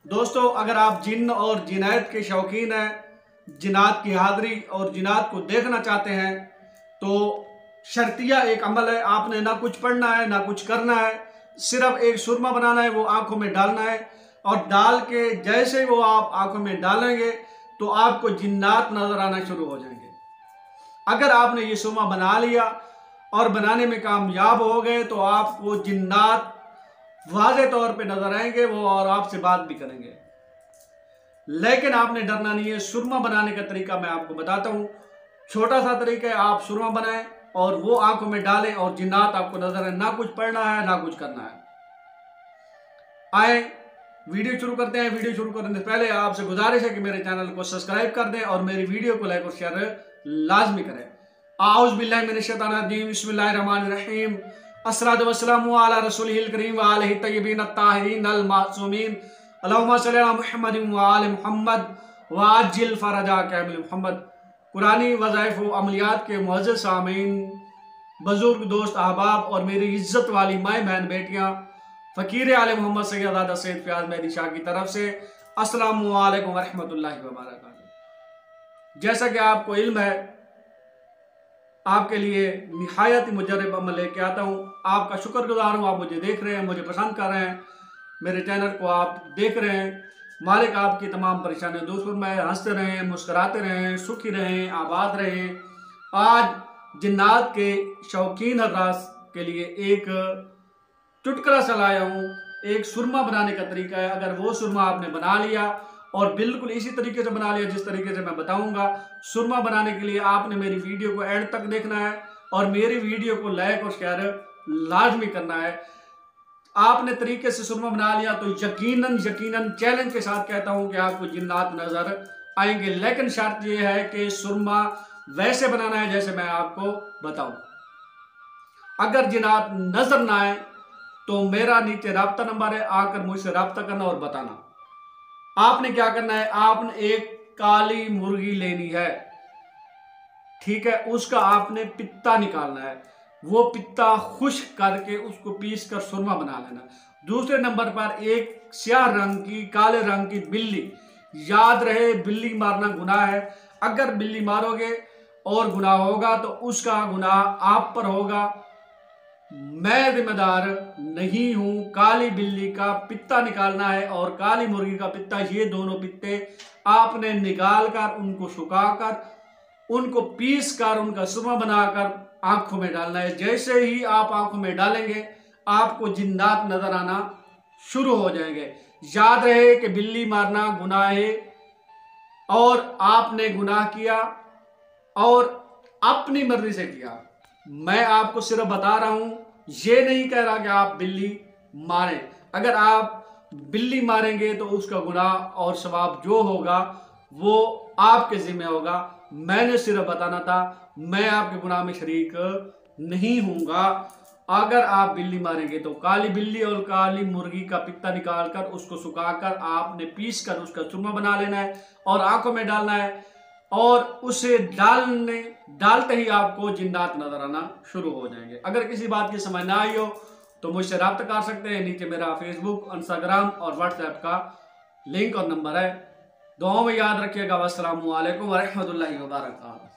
दोस्तों, अगर आप जिन्न और जिनायत के शौकीन हैं, जिन्नात की हाज़िरी और जिन्नात को देखना चाहते हैं, तो शर्तिया एक अमल है। आपने ना कुछ पढ़ना है ना कुछ करना है, सिर्फ एक सुरमा बनाना है, वो आंखों में डालना है और डाल के जैसे वो आप आंखों में डालेंगे तो आपको जिन्नात नजर आना शुरू हो जाएंगे। अगर आपने ये सुरमा बना लिया और बनाने में कामयाब हो गए तो आपको जिन्नात वाज़े तौर पे नजर आएंगे वो और आपसे बात भी करेंगे। लेकिन आपने डरना नहीं है। सुरमा बनाने का तरीका मैं आपको बताता हूं। छोटा सा तरीका है, आप सुरमा बनाएं और वो आंखों में डालें और जिन्नात आपको नजर आए। ना कुछ पढ़ना है ना कुछ करना है। आए वीडियो शुरू करते हैं। वीडियो शुरू करने से पहले आपसे गुजारिश है कि मेरे चैनल को सब्सक्राइब कर दें और मेरी वीडियो को लाइक और शेयर लाजमी करें। आऊज़ बिल्लाहि मिनश शैतानिर रजीम, बिस्मिल्लाहिर रहमानिर रहीम। अस्सलातु वस्सलामु अला रसूलिल करीम व आलिहि तय्यबीन अत्ताहिरीन अल मासूमीन। अल्लाहुम्मा सल्लि अला मुहम्मदिन व आलि मुहम्मद व अज्जिल फरजा कामिल मुहम्मद। कुरानी वज़ाइफ व अमलियात के मुअज़्ज़ज़ सामीन, बुजुर्ग दोस्त अहबाब और मेरी इज्जत वाली माए बहन बेटियां, फ़कीर आले मोहम्मद सैयद सैयद फ़याज़ मेहदी शाह की तरफ से अस्सलामु अलैकुम वरहमतुल्लाहि वबरकातुहू। जैसा कि आपको इल्म है, आपके लिए निहायत ही मुजर्रब अमल लेके आता हूँ। आपका शुक्रगुजार हूँ, आप मुझे देख रहे हैं, मुझे पसंद कर रहे हैं, मेरे चैनल को आप देख रहे हैं। मालिक आपकी तमाम परेशानियाँ दूर फरमाए, हंसते रहें, मुस्कुराते रहें, सुखी रहें, आबाद रहें। आज जिन्नात के शौकीन हज़रात के लिए एक चुटकुला सा लाया हूँ। एक सुरमा बनाने का तरीका है। अगर वो सुरमा आपने बना लिया और बिल्कुल इसी तरीके से बना लिया जिस तरीके से मैं बताऊंगा, सुरमा बनाने के लिए आपने मेरी वीडियो को एंड तक देखना है और मेरी वीडियो को लाइक और शेयर लाजमी करना है। आपने तरीके से सुरमा बना लिया तो यकीनन चैलेंज के साथ कहता हूं कि आपको जिन्नात नजर आएंगे। लेकिन शर्त यह है कि सुरमा वैसे बनाना है जैसे मैं आपको बताऊं। अगर जिन्नात नजर ना आए तो मेरा नीचे राब्ता नंबर है, आकर मुझसे राब्ता करना और बताना। आपने क्या करना है, आपने एक काली मुर्गी लेनी है, ठीक है। उसका आपने पित्ता निकालना है। वो पित्ता खुश्क करके उसको पीस कर सुरमा बना लेना। दूसरे नंबर पर एक स्याह रंग की, काले रंग की बिल्ली। याद रहे, बिल्ली मारना गुनाह है। अगर बिल्ली मारोगे और गुनाह होगा तो उसका गुनाह आप पर होगा, मैं जिम्मेदार नहीं हूं। काली बिल्ली का पित्ता निकालना है और काली मुर्गी का पित्ता, ये दोनों पित्ते आपने निकाल कर, उनको सुखाकर, उनको पीस कर, उनका सुरमा बनाकर आंखों में डालना है। जैसे ही आप आंखों में डालेंगे आपको जिन्नात नजर आना शुरू हो जाएंगे। याद रहे कि बिल्ली मारना गुनाह है और आपने गुनाह किया और अपनी मर्जी से किया। मैं आपको सिर्फ बता रहा हूं, ये नहीं कह रहा कि आप बिल्ली मारें। अगर आप बिल्ली मारेंगे तो उसका गुनाह और सवाब जो होगा वो आपके जिम्मे होगा। मैंने सिर्फ बताना था, मैं आपके गुनाह में शरीक नहीं हूंगा। अगर आप बिल्ली मारेंगे तो काली बिल्ली और काली मुर्गी का पित्ता निकालकर उसको सुखाकर आपने पीस कर उसका चूरमा बना लेना है और आंखों में डालना है और उसे डालते ही आपको जिन्नात नजर आना शुरू हो जाएंगे। अगर किसी बात की समझ ना आई हो तो मुझसे राब्ता कर सकते हैं। नीचे मेरा फेसबुक, इंस्टाग्राम और व्हाट्सएप का लिंक और नंबर है। दुआओं में याद रखिएगा। वस्सलामु अलैकुम वरहमतुल्लाहि वबरकातुहू।